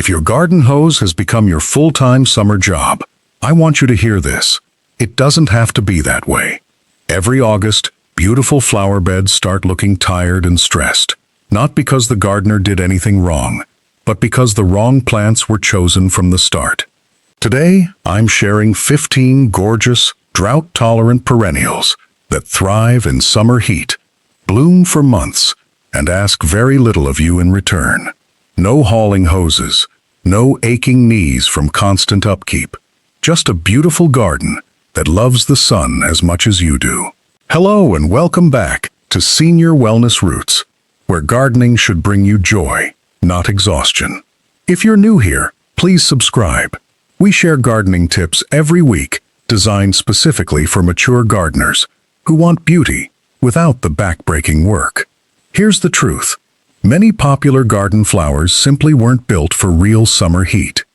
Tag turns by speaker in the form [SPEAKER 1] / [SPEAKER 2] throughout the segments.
[SPEAKER 1] If your garden hose has become your full-time summer job, I want you to hear this. It doesn't have to be that way. Every August, beautiful flower beds start looking tired and stressed, not because the gardener did anything wrong, but because the wrong plants were chosen from the start. Today, I'm sharing 15 gorgeous, drought-tolerant perennials that thrive in summer heat, bloom for months, and ask very little of you in return. No hauling hoses, no aching knees from constant upkeep, just a beautiful garden that loves the sun as much as you do. Hello and welcome back to Senior Wellness Roots, where gardening should bring you joy, not exhaustion. If you're new here, please subscribe. We share gardening tips every week designed specifically for mature gardeners who want beauty without the back-breaking work. Here's the truth. Many popular garden flowers simply weren't built for real summer heat.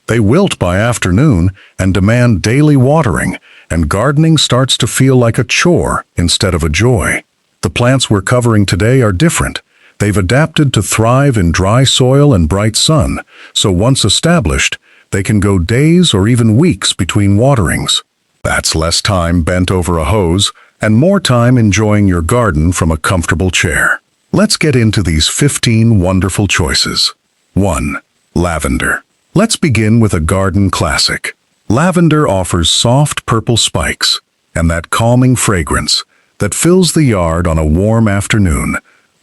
[SPEAKER 1] They wilt by afternoon and demand daily watering, and gardening starts to feel like a chore instead of a joy. The plants we're covering today are different. They've adapted to thrive in dry soil and bright sun, so once established, they can go days or even weeks between waterings. That's less time bent over a hose and more time enjoying your garden from a comfortable chair. Let's get into these 15 wonderful choices. 1. Lavender. Let's begin with a garden classic. Lavender offers soft purple spikes and that calming fragrance that fills the yard on a warm afternoon,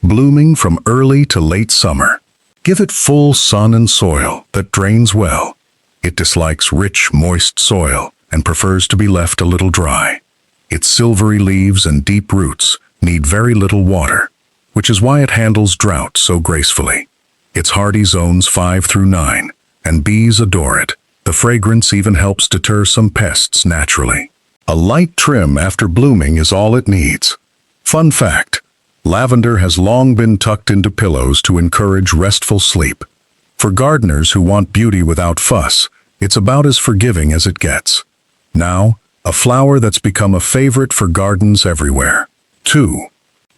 [SPEAKER 1] blooming from early to late summer. Give it full sun and soil that drains well. It dislikes rich, moist soil and prefers to be left a little dry. Its silvery leaves and deep roots need very little water, which is why it handles drought so gracefully. Its hardy zones 5 through 9, and bees adore it. The fragrance even helps deter some pests naturally. A light trim after blooming is all it needs. Fun fact, lavender has long been tucked into pillows to encourage restful sleep. For gardeners who want beauty without fuss, it's about as forgiving as it gets. Now, a flower that's become a favorite for gardens everywhere. 2.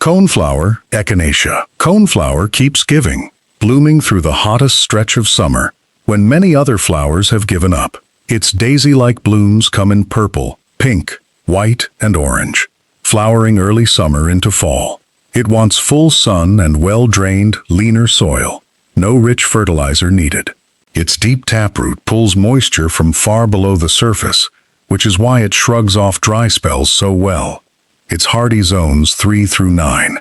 [SPEAKER 1] Coneflower, Echinacea. Coneflower keeps giving, blooming through the hottest stretch of summer, when many other flowers have given up. Its daisy-like blooms come in purple, pink, white, and orange, flowering early summer into fall. It wants full sun and well-drained, leaner soil. No rich fertilizer needed. Its deep taproot pulls moisture from far below the surface, which is why it shrugs off dry spells so well. Its hardy zones 3 through 9.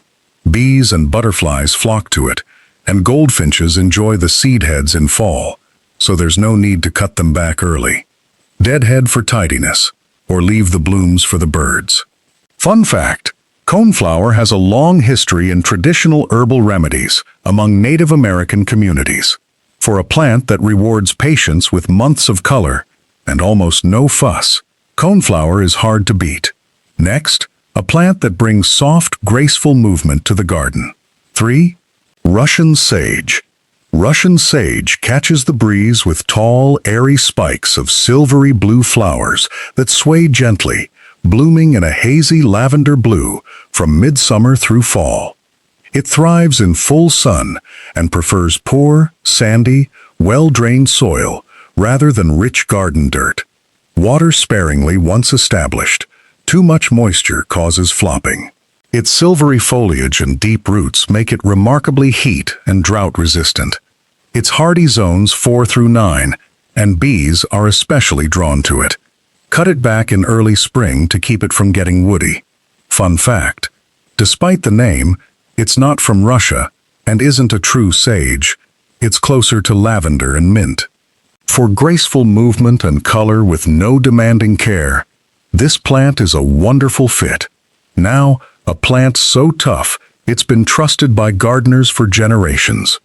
[SPEAKER 1] Bees and butterflies flock to it, and goldfinches enjoy the seed heads in fall, so there's no need to cut them back early. Deadhead for tidiness, or leave the blooms for the birds. Fun fact, coneflower has a long history in traditional herbal remedies among Native American communities. For a plant that rewards patience with months of color and almost no fuss, coneflower is hard to beat. Next, a plant that brings soft, graceful movement to the garden. 3. Russian sage. Russian sage catches the breeze with tall, airy spikes of silvery blue flowers that sway gently, blooming in a hazy lavender blue from midsummer through fall. It thrives in full sun and prefers poor, sandy, well-drained soil rather than rich garden dirt. Water sparingly once established. Too much moisture causes flopping. Its silvery foliage and deep roots make it remarkably heat and drought-resistant. Its hardy zones 4 through 9, and bees are especially drawn to it. Cut it back in early spring to keep it from getting woody. Fun fact, despite the name, it's not from Russia and isn't a true sage. It's closer to lavender and mint. For graceful movement and color with no demanding care, this plant is a wonderful fit. Now, a plant so tough, it's been trusted by gardeners for generations.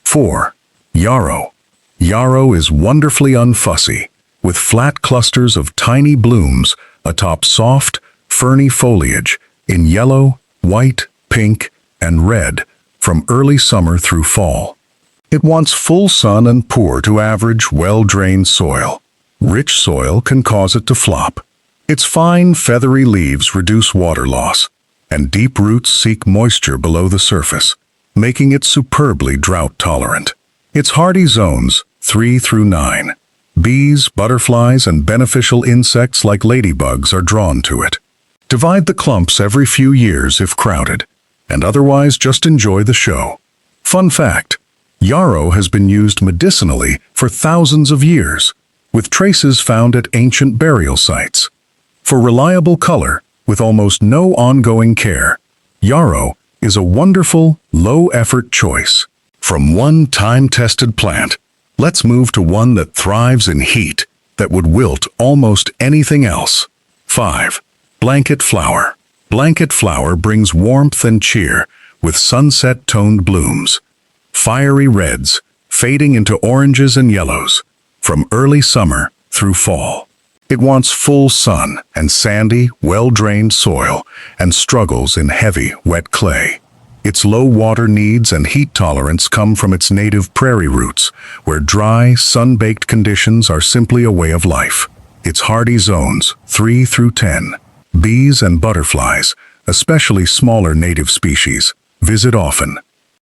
[SPEAKER 1] 4. Yarrow. Yarrow is wonderfully unfussy, with flat clusters of tiny blooms atop soft, ferny foliage in yellow, white, pink, and red from early summer through fall. It wants full sun and poor to average, well-drained soil. Rich soil can cause it to flop. Its fine, feathery leaves reduce water loss, and deep roots seek moisture below the surface, making it superbly drought-tolerant. Its hardy zones, 3 through 9. Bees, butterflies, and beneficial insects like ladybugs are drawn to it. Divide the clumps every few years if crowded, and otherwise just enjoy the show. Fun fact: yarrow has been used medicinally for thousands of years, with traces found at ancient burial sites. For reliable color, with almost no ongoing care, yarrow is a wonderful, low-effort choice. From one time-tested plant, let's move to one that thrives in heat that would wilt almost anything else. 5. Blanket flower. Blanket flower brings warmth and cheer with sunset-toned blooms. Fiery reds, fading into oranges and yellows, from early summer through fall. It wants full sun and sandy, well-drained soil and struggles in heavy, wet clay. Its low water needs and heat tolerance come from its native prairie roots, where dry, sun-baked conditions are simply a way of life. Its hardy zones, 3 through 10. Bees and butterflies, especially smaller native species, visit often.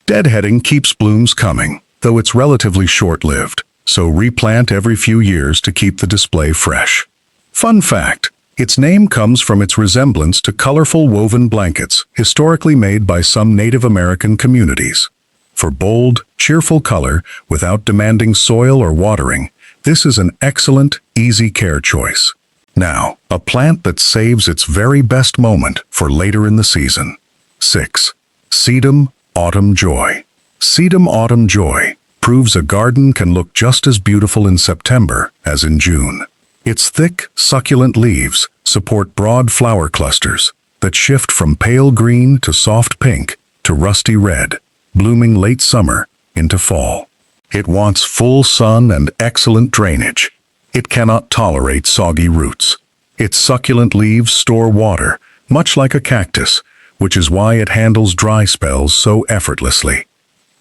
[SPEAKER 1] Deadheading keeps blooms coming, though it's relatively short-lived, so replant every few years to keep the display fresh. Fun fact: its name comes from its resemblance to colorful woven blankets historically made by some Native American communities. For bold, cheerful color without demanding soil or watering, this is an excellent, easy care choice. Now, a plant that saves its very best moment for later in the season. 6. Sedum Autumn Joy. Sedum Autumn Joy proves a garden can look just as beautiful in September as in June. Its thick, succulent leaves support broad flower clusters that shift from pale green to soft pink to rusty red, blooming late summer into fall. It wants full sun and excellent drainage. It cannot tolerate soggy roots. Its succulent leaves store water, much like a cactus, which is why it handles dry spells so effortlessly.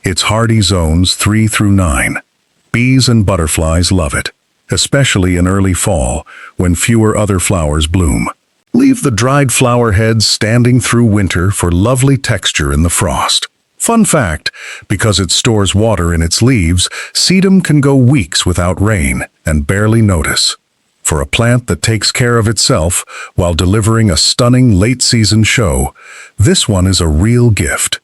[SPEAKER 1] Its hardy zones 3 through 9. Bees and butterflies love it, especially in early fall when fewer other flowers bloom. Leave the dried flower heads standing through winter for lovely texture in the frost. Fun fact: because it stores water in its leaves, sedum can go weeks without rain and barely notice. For a plant that takes care of itself while delivering a stunning late-season show, this one is a real gift.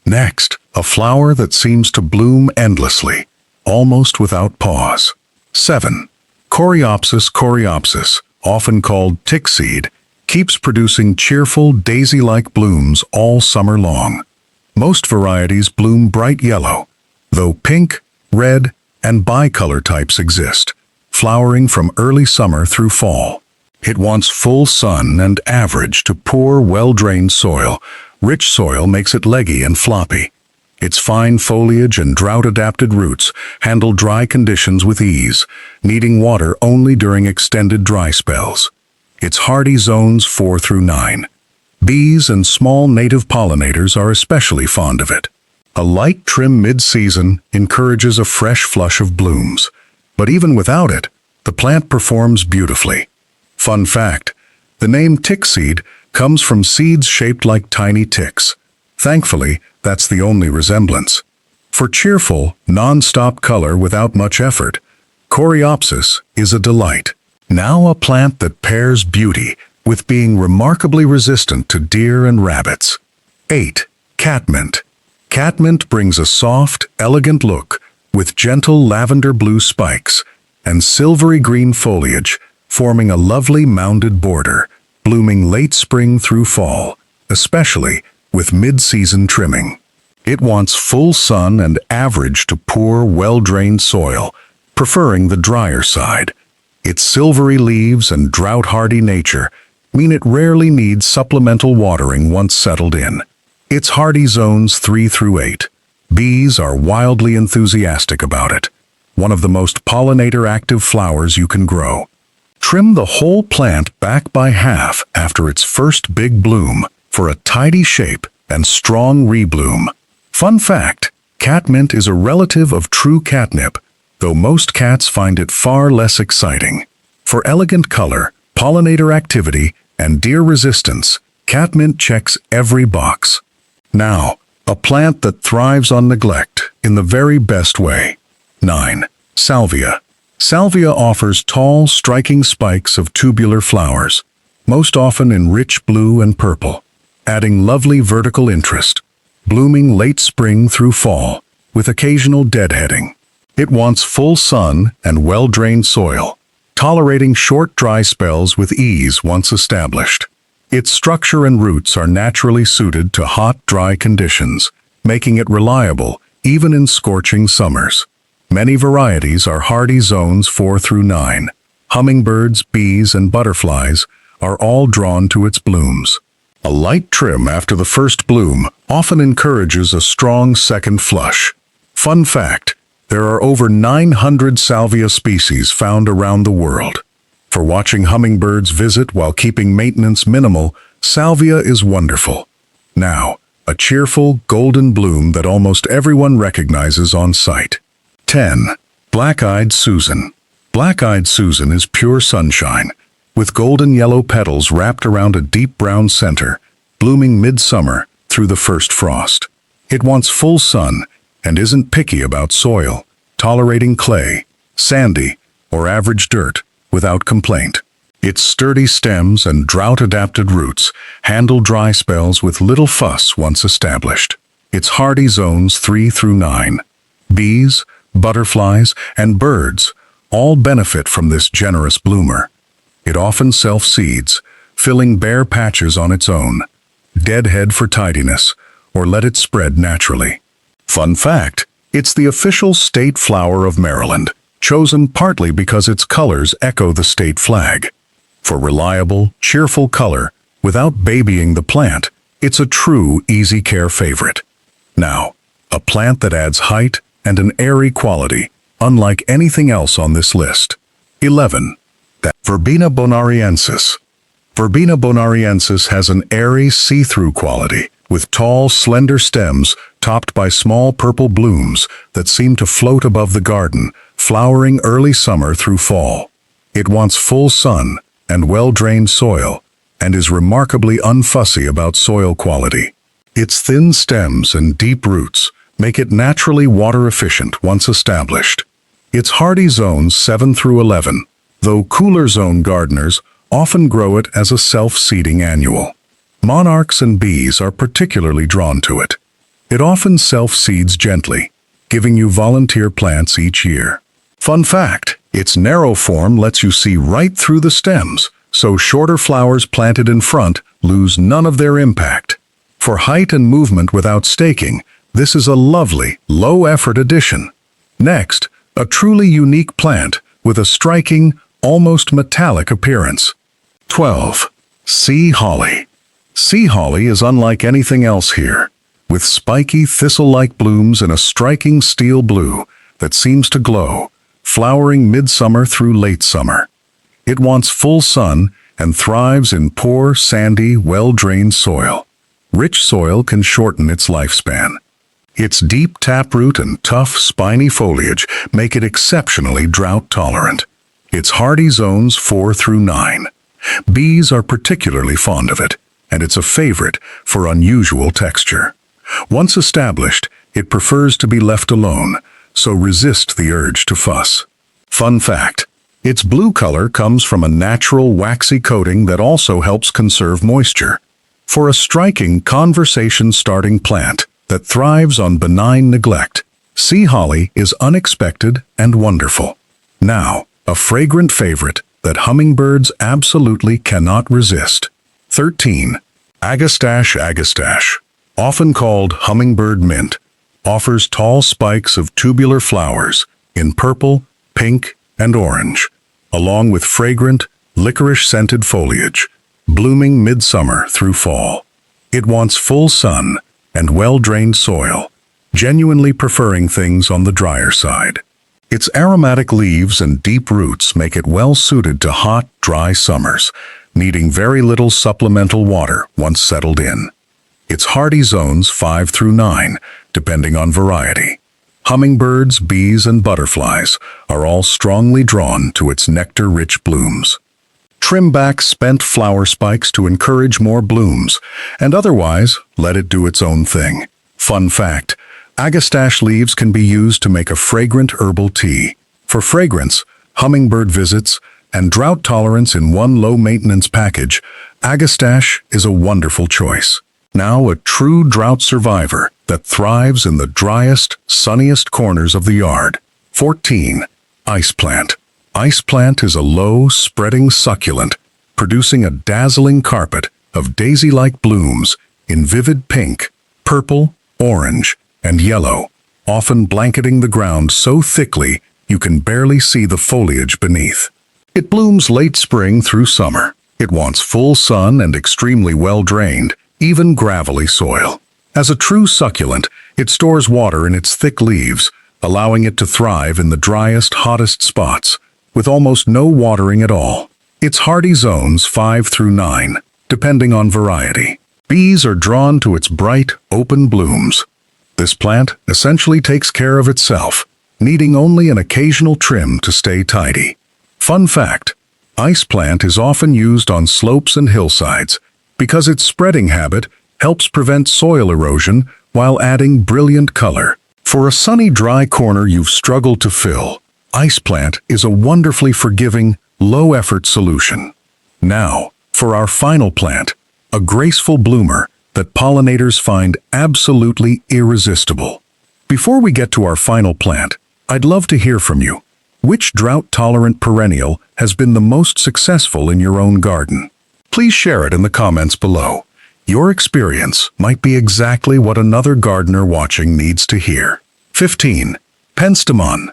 [SPEAKER 1] Next, a flower that seems to bloom endlessly, almost without pause. 7. Coreopsis coreopsis, often called tickseed, keeps producing cheerful, daisy-like blooms all summer long. Most varieties bloom bright yellow, though pink, red, and bicolor types exist, flowering from early summer through fall. It wants full sun and average to poor, well-drained soil. Rich soil makes it leggy and floppy. Its fine foliage and drought-adapted roots handle dry conditions with ease, needing water only during extended dry spells. Its hardy zones 4 through 9. Bees and small native pollinators are especially fond of it. A light trim mid-season encourages a fresh flush of blooms, but even without it, the plant performs beautifully. Fun fact: the name tickseed comes from seeds shaped like tiny ticks. Thankfully, that's the only resemblance. For cheerful, non-stop color without much effort, Coreopsis is a delight. Now a plant that pairs beauty with being remarkably resistant to deer and rabbits. 8. Catmint. Catmint brings a soft, elegant look with gentle lavender blue spikes and silvery green foliage, forming a lovely mounded border, blooming late spring through fall, especially with mid-season trimming. It wants full sun and average to poor, well-drained soil, preferring the drier side. Its silvery leaves and drought-hardy nature mean it rarely needs supplemental watering once settled in. Its hardy zones 3 through 8. Bees are wildly enthusiastic about it, one of the most pollinator-active flowers you can grow. Trim the whole plant back by half after its first big bloom for a tidy shape and strong rebloom. Fun fact: catmint is a relative of true catnip, though most cats find it far less exciting. For elegant color, pollinator activity, and deer resistance, catmint checks every box. Now, a plant that thrives on neglect in the very best way. 9. Salvia. Salvia offers tall, striking spikes of tubular flowers, most often in rich blue and purple, adding lovely vertical interest, blooming late spring through fall, with occasional deadheading. It wants full sun and well-drained soil, tolerating short dry spells with ease once established. Its structure and roots are naturally suited to hot, dry conditions, making it reliable even in scorching summers. Many varieties are hardy zones 4 through 9. Hummingbirds, bees, and butterflies are all drawn to its blooms. A light trim after the first bloom often encourages a strong second flush. Fun fact, there are over 900 salvia species found around the world. For watching hummingbirds visit while keeping maintenance minimal, salvia is wonderful. Now, a cheerful, golden bloom that almost everyone recognizes on sight. 10. Black-eyed Susan. Black-eyed Susan is pure sunshine, with golden yellow petals wrapped around a deep brown center, blooming midsummer through the first frost. It wants full sun and isn't picky about soil, tolerating clay, sandy, or average dirt without complaint. Its sturdy stems and drought-adapted roots handle dry spells with little fuss once established. Its hardy zones 3 through 9. Bees, butterflies, and birds all benefit from this generous bloomer. It often self-seeds, filling bare patches on its own. Deadhead for tidiness, or let it spread naturally. Fun fact, it's the official state flower of Maryland, chosen partly because its colors echo the state flag. For reliable, cheerful color, without babying the plant, it's a true easy care favorite. Now, a plant that adds height and an airy quality, unlike anything else on this list. 11. Verbena bonariensis. Verbena bonariensis has an airy, see-through quality, with tall, slender stems topped by small purple blooms that seem to float above the garden, flowering early summer through fall. It wants full sun and well-drained soil, and is remarkably unfussy about soil quality. Its thin stems and deep roots make it naturally water-efficient once established. Its hardy zones 7 through 11, though cooler zone gardeners often grow it as a self-seeding annual. Monarchs and bees are particularly drawn to it. It often self-seeds gently, giving you volunteer plants each year. Fun fact, its narrow form lets you see right through the stems, so shorter flowers planted in front lose none of their impact. For height and movement without staking, this is a lovely, low-effort addition. Next, a truly unique plant with a striking, almost metallic appearance. 12. Sea holly. Sea holly is unlike anything else here, with spiky, thistle-like blooms in a striking steel blue that seems to glow, flowering midsummer through late summer. It wants full sun and thrives in poor, sandy, well-drained soil. Rich soil can shorten its lifespan. Its deep taproot and tough, spiny foliage make it exceptionally drought-tolerant. Its hardy zones 4 through 9. Bees are particularly fond of it, and it's a favorite for unusual texture. Once established, it prefers to be left alone, so resist the urge to fuss. Fun fact, its blue color comes from a natural waxy coating that also helps conserve moisture. For a striking conversation-starting plant that thrives on benign neglect, sea holly is unexpected and wonderful. Now, a fragrant favorite that hummingbirds absolutely cannot resist. 13. Agastache agastache, often called hummingbird mint, offers tall spikes of tubular flowers in purple, pink, and orange, along with fragrant, licorice-scented foliage, blooming midsummer through fall. It wants full sun and well-drained soil, genuinely preferring things on the drier side. Its aromatic leaves and deep roots make it well-suited to hot, dry summers, needing very little supplemental water once settled in. Its hardy zones 5 through 9, depending on variety. Hummingbirds, bees, and butterflies are all strongly drawn to its nectar-rich blooms. Trim back spent flower spikes to encourage more blooms, and otherwise let it do its own thing. Fun fact, agastache leaves can be used to make a fragrant herbal tea. For fragrance, hummingbird visits, and drought tolerance in one low-maintenance package, Agastache is a wonderful choice. Now a true drought survivor that thrives in the driest, sunniest corners of the yard. 14. Ice plant. Ice plant is a low, spreading succulent, producing a dazzling carpet of daisy-like blooms in vivid pink, purple, orange, and yellow, often blanketing the ground so thickly you can barely see the foliage beneath. It blooms late spring through summer. It wants full sun and extremely well-drained, even gravelly soil. As a true succulent, it stores water in its thick leaves, allowing it to thrive in the driest, hottest spots, with almost no watering at all. Its hardy zones 5 through 9, depending on variety. Bees are drawn to its bright, open blooms. This plant essentially takes care of itself, needing only an occasional trim to stay tidy. Fun fact: ice plant is often used on slopes and hillsides because its spreading habit helps prevent soil erosion while adding brilliant color. For a sunny, dry corner you've struggled to fill, ice plant is a wonderfully forgiving, low-effort solution. Now, for our final plant, a graceful bloomer that pollinators find absolutely irresistible. Before we get to our final plant, I'd love to hear from you. Which drought-tolerant perennial has been the most successful in your own garden? Please share it in the comments below. Your experience might be exactly what another gardener watching needs to hear. 15. Penstemon.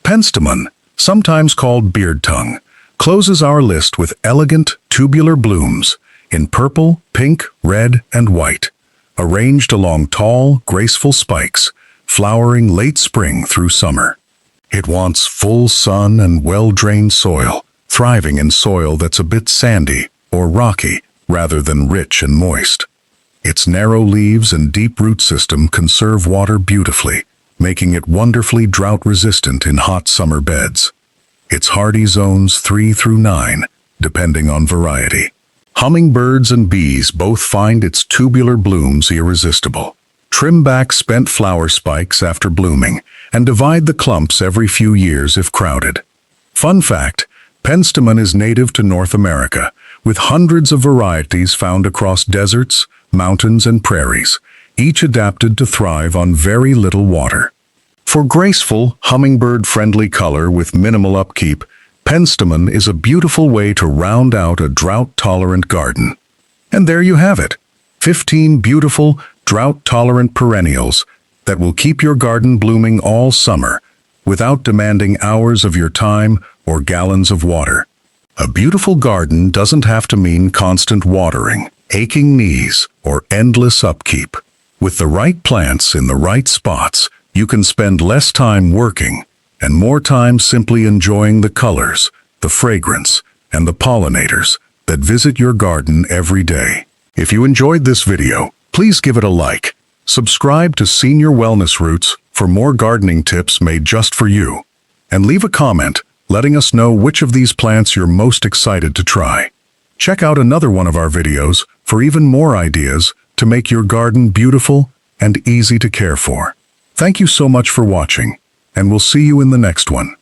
[SPEAKER 1] Penstemon, sometimes called beard tongue, closes our list with elegant, tubular blooms in purple, pink, red, and white, arranged along tall, graceful spikes, flowering late spring through summer. It wants full sun and well-drained soil, thriving in soil that's a bit sandy or rocky rather than rich and moist. Its narrow leaves and deep root system conserve water beautifully, making it wonderfully drought-resistant in hot summer beds. Its hardy zones 3 through 9, depending on variety. Hummingbirds and bees both find its tubular blooms irresistible. Trim back spent flower spikes after blooming, and divide the clumps every few years if crowded. Fun fact: penstemon is native to North America, with hundreds of varieties found across deserts, mountains, and prairies, each adapted to thrive on very little water. For graceful, hummingbird-friendly color with minimal upkeep, penstemon is a beautiful way to round out a drought-tolerant garden. And there you have it, 15 beautiful, drought-tolerant perennials that will keep your garden blooming all summer without demanding hours of your time or gallons of water. A beautiful garden doesn't have to mean constant watering, aching knees, or endless upkeep. With the right plants in the right spots, you can spend less time working and more time simply enjoying the colors, the fragrance, and the pollinators that visit your garden every day. If you enjoyed this video, please give it a like. Subscribe to Senior Wellness Roots for more gardening tips made just for you. And leave a comment letting us know which of these plants you're most excited to try. Check out another one of our videos for even more ideas to make your garden beautiful and easy to care for. Thank you so much for watching, and we'll see you in the next one.